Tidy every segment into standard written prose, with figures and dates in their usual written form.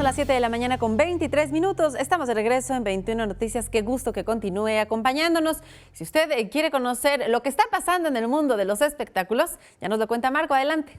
las 7 de la mañana con 23 minutos. Estamos de regreso en 21 Noticias. Qué gusto que continúe acompañándonos. Si usted quiere conocer lo que está pasando en el mundo de los espectáculos, ya nos lo cuenta Marco. Adelante.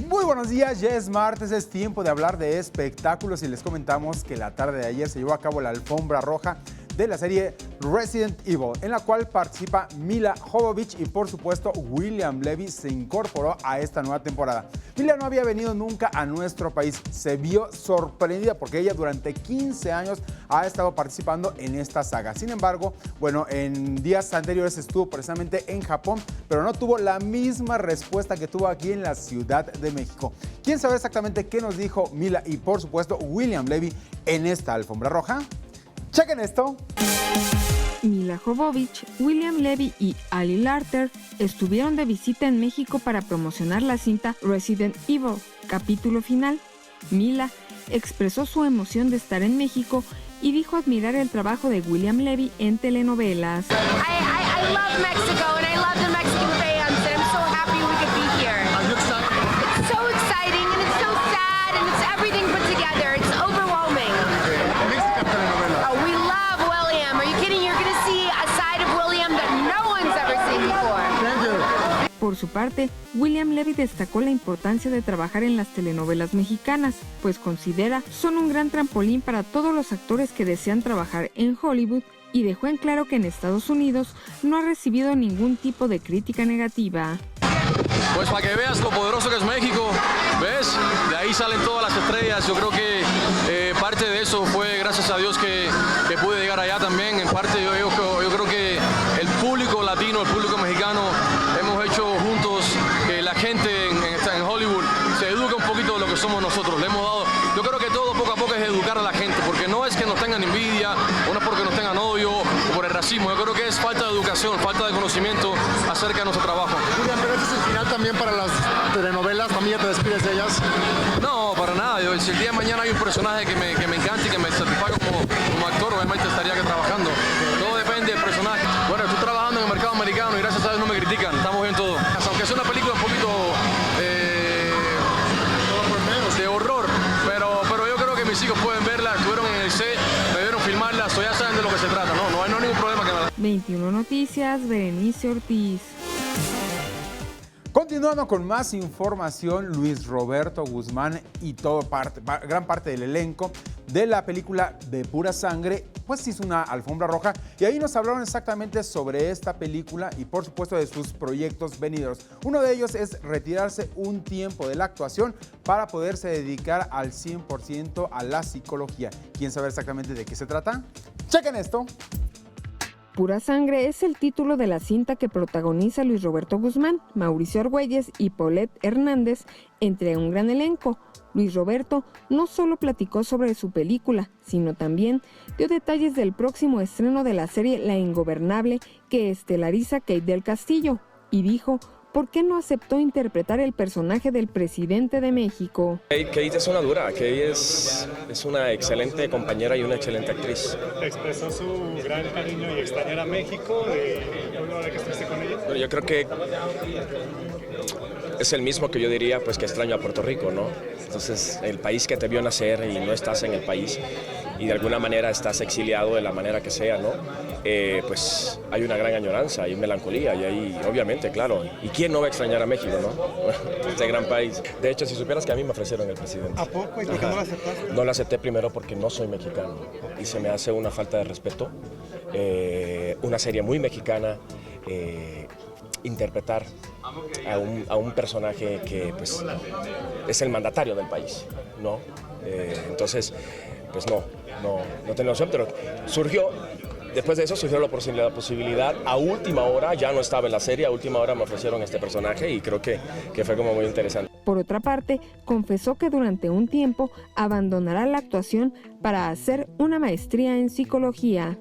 Muy buenos días, ya es martes, es tiempo de hablar de espectáculos y les comentamos que la tarde de ayer se llevó a cabo la alfombra roja de la serie Resident Evil, en la cual participa Milla Jovovich y por supuesto William Levy se incorporó a esta nueva temporada. Milla no había venido nunca a nuestro país, se vio sorprendida porque ella durante 15 años ha estado participando en esta saga. Sin embargo, bueno, en días anteriores estuvo precisamente en Japón, pero no tuvo la misma respuesta que tuvo aquí en la Ciudad de México. ¿Quién sabe exactamente qué nos dijo Milla y por supuesto William Levy en esta alfombra roja? Chequen esto. Milla Jovovich, William Levy y Ali Larter estuvieron de visita en México para promocionar la cinta Resident Evil, capítulo final. Milla expresó su emoción de estar en México y dijo admirar el trabajo de William Levy en telenovelas. I love Mexico and I love the Mexican fans and I'm so happy we could be here. Are you excited? It's so exciting and it's so sad and it's everything put together. It's overwhelming. Mexican telenovela. Oh, we love William. Are you kidding? You're going to see a side of William that no one's ever seen before. Thank you. Por su parte, William Levy destacó la importancia de trabajar en las telenovelas mexicanas, pues considera son un gran trampolín para todos los actores que desean trabajar en Hollywood y dejó en claro que en Estados Unidos no ha recibido ningún tipo de crítica negativa. Pues para que veas lo poderoso que es México, ¿ves? De ahí salen todas las estrellas. Yo creo que parte de eso fue gracias a Dios que pude llegar allá también. En parte yo creo que el público latino, el público mexicano, hemos hecho juntos que la gente en Hollywood se eduque un poquito de lo que somos nosotros. Le hemos dado, yo creo que todo poco a poco es educar a la gente, porque no es que nos tengan envidia, o no es porque nos tengan odio, o por el racismo. Yo creo que es falta de educación, falta de conocimiento acerca de nuestro trabajo. Julián, pero este es el final también para las telenovelas, ¿también ya te despides de ellas? No, para nada. Si el día de mañana hay un personaje que me encanta y que me satisfaga como actor, obviamente estaría que trabajando. Todo depende del personaje. Bueno, estoy trabajando en el mercado americano y gracias a Dios no me critican. Estamos bien todos. Aunque sea una película un poquito de horror, pero yo creo que mis hijos pueden verla. Estuvieron en el set, me vieron filmarla, so ya saben de lo que se trata. No hay ningún problema que me la... 21 Noticias, Berenice Ortiz. Continuando con más información, Luis Roberto Guzmán y gran parte del elenco de la película De Pura Sangre, pues hizo una alfombra roja y ahí nos hablaron exactamente sobre esta película y por supuesto de sus proyectos venideros. Uno de ellos es retirarse un tiempo de la actuación para poderse dedicar al 100% a la psicología. ¿Quieren saber exactamente de qué se trata? Chequen esto. Pura Sangre es el título de la cinta que protagoniza Luis Roberto Guzmán, Mauricio Argüelles y Paulette Hernández, entre un gran elenco. Luis Roberto no solo platicó sobre su película, sino también dio detalles del próximo estreno de la serie La Ingobernable que estelariza Kate del Castillo, y dijo por qué no aceptó interpretar el personaje del presidente de México. Kate es una dura, Kate es una excelente compañera y una excelente actriz. Expresó su gran cariño y extrañar a México luego de que estuviste con ella. Bueno, yo creo que es el mismo que yo diría pues que extraño a Puerto Rico, ¿no? Entonces, el país que te vio nacer y no estás en el país y de alguna manera estás exiliado de la manera que sea, ¿no? Pues hay una gran añoranza, hay melancolía y hay, obviamente, claro, ¿y quién no va a extrañar a México, no? Este gran país. De hecho, si supieras que a mí me ofrecieron el presidente. ¿A poco? ¿Y por qué no lo aceptaste? No lo acepté primero porque no soy mexicano y se me hace una falta de respeto. Una serie muy mexicana, interpretar a un personaje que pues, es el mandatario del país, ¿no? Entonces, pues no tenía opción, pero surgió. Después de eso surgió la posibilidad, a última hora, ya no estaba en la serie, a última hora me ofrecieron este personaje y creo que fue como muy interesante. Por otra parte, confesó que durante un tiempo abandonará la actuación para hacer una maestría en psicología.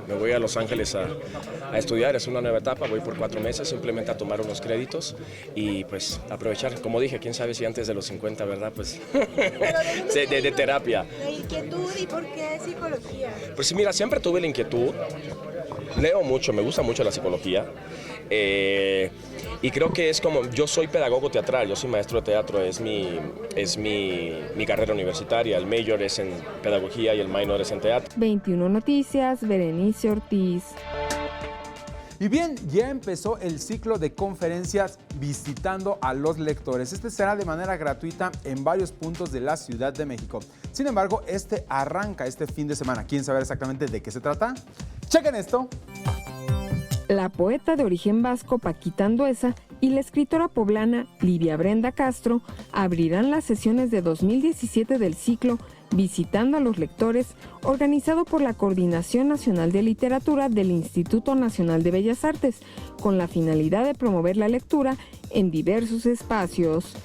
Me voy a Los Ángeles a estudiar, es una nueva etapa, voy por 4 meses simplemente a tomar unos créditos y pues aprovechar, como dije, quién sabe si antes de los 50, ¿verdad? Pues de terapia. ¿La inquietud y por qué psicología? Pues mira, siempre tuve la inquietud. leo mucho, me gusta mucho la psicología. Y creo que es como, yo soy pedagogo teatral, yo soy maestro de teatro, es mi carrera universitaria. El major es en pedagogía y el minor es en teatro. 21 Noticias, Berenice Ortiz. Y bien, ya empezó el ciclo de conferencias visitando a los lectores. Este será de manera gratuita en varios puntos de la Ciudad de México. Sin embargo, este arranca este fin de semana. ¿Quieren saber exactamente de qué se trata? ¡Chequen esto! La poeta de origen vasco Paquita Andueza y la escritora poblana Livia Brenda Castro abrirán las sesiones de 2017 del ciclo Visitando a los Lectores, organizado por la Coordinación Nacional de Literatura del Instituto Nacional de Bellas Artes, con la finalidad de promover la lectura en diversos espacios.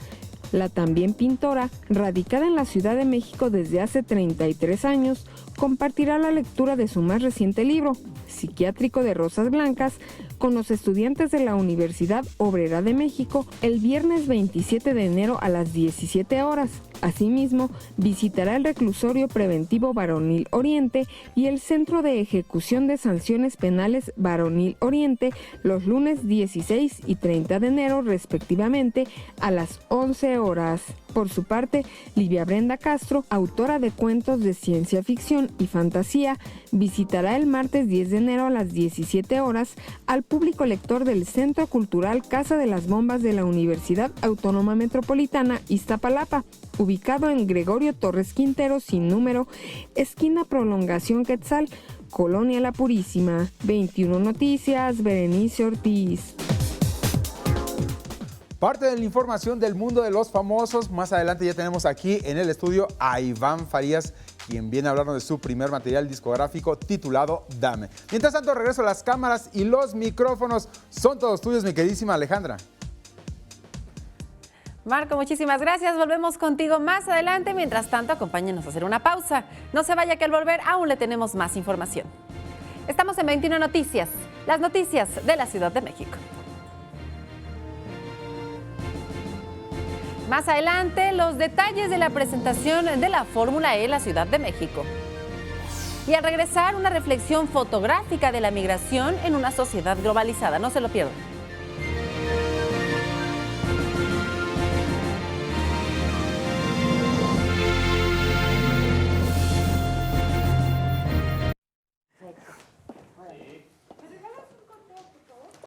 La también pintora, radicada en la Ciudad de México desde hace 33 años, compartirá la lectura de su más reciente libro, Psiquiátrico de Rosas Blancas, con los estudiantes de la Universidad Obrera de México el viernes 27 de enero a las 17 horas. Asimismo, visitará el Reclusorio Preventivo Varonil Oriente y el Centro de Ejecución de Sanciones Penales Varonil Oriente los lunes 16 y 30 de enero, respectivamente, a las 11 horas. Por su parte, Livia Brenda Castro, autora de cuentos de ciencia ficción y fantasía, visitará el martes 10 de enero a las 17 horas al público lector del Centro Cultural Casa de las Bombas de la Universidad Autónoma Metropolitana Iztapalapa, ubicado en Gregorio Torres Quintero sin número, esquina Prolongación Quetzal, Colonia La Purísima. 21 Noticias, Berenice Ortiz. Parte de la información del mundo de los famosos. Más adelante ya tenemos aquí en el estudio a Iván Farías, quien viene a hablarnos de su primer material discográfico titulado Dame. Mientras tanto, regreso a las cámaras y los micrófonos. Son todos tuyos, mi queridísima Alejandra. Marco, muchísimas gracias. Volvemos contigo más adelante. Mientras tanto, acompáñenos a hacer una pausa. No se vaya, que al volver aún le tenemos más información. Estamos en 21 Noticias, las noticias de la Ciudad de México. Más adelante, los detalles de la presentación de la Fórmula E en la Ciudad de México. Y al regresar, una reflexión fotográfica de la migración en una sociedad globalizada. No se lo pierdan.